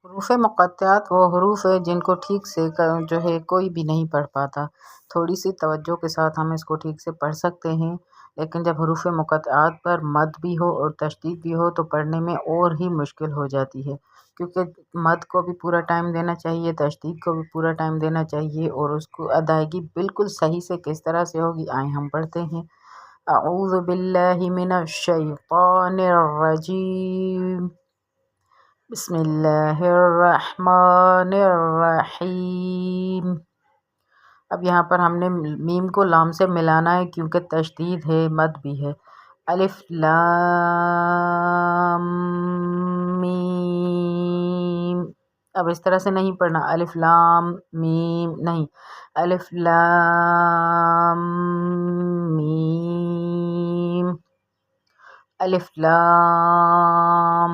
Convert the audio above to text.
حروف مقطعات وہ حروف ہے جن کو ٹھیک سے جو ہے کوئی بھی نہیں پڑھ پاتا. تھوڑی سی توجہ کے ساتھ ہم اس کو ٹھیک سے پڑھ سکتے ہیں، لیکن جب حروف مقطعات پر مد بھی ہو اور تشدید بھی ہو تو پڑھنے میں اور ہی مشکل ہو جاتی ہے، کیونکہ مد کو بھی پورا ٹائم دینا چاہیے، تشدید کو بھی پورا ٹائم دینا چاہیے، اور اس کو ادائیگی بالکل صحیح سے کس طرح سے ہوگی آئیں ہم پڑھتے ہیں. اعوذ باللہ من الشیطان الرجیم، بسم اللہ الرحمن الرحیم. اب یہاں پر ہم نے میم کو لام سے ملانا ہے کیونکہ تشدید ہے، مد بھی ہے. الف لام میم. اب اس طرح سے نہیں پڑھنا الف لام میم، نہیں، الف لام میم، الف لام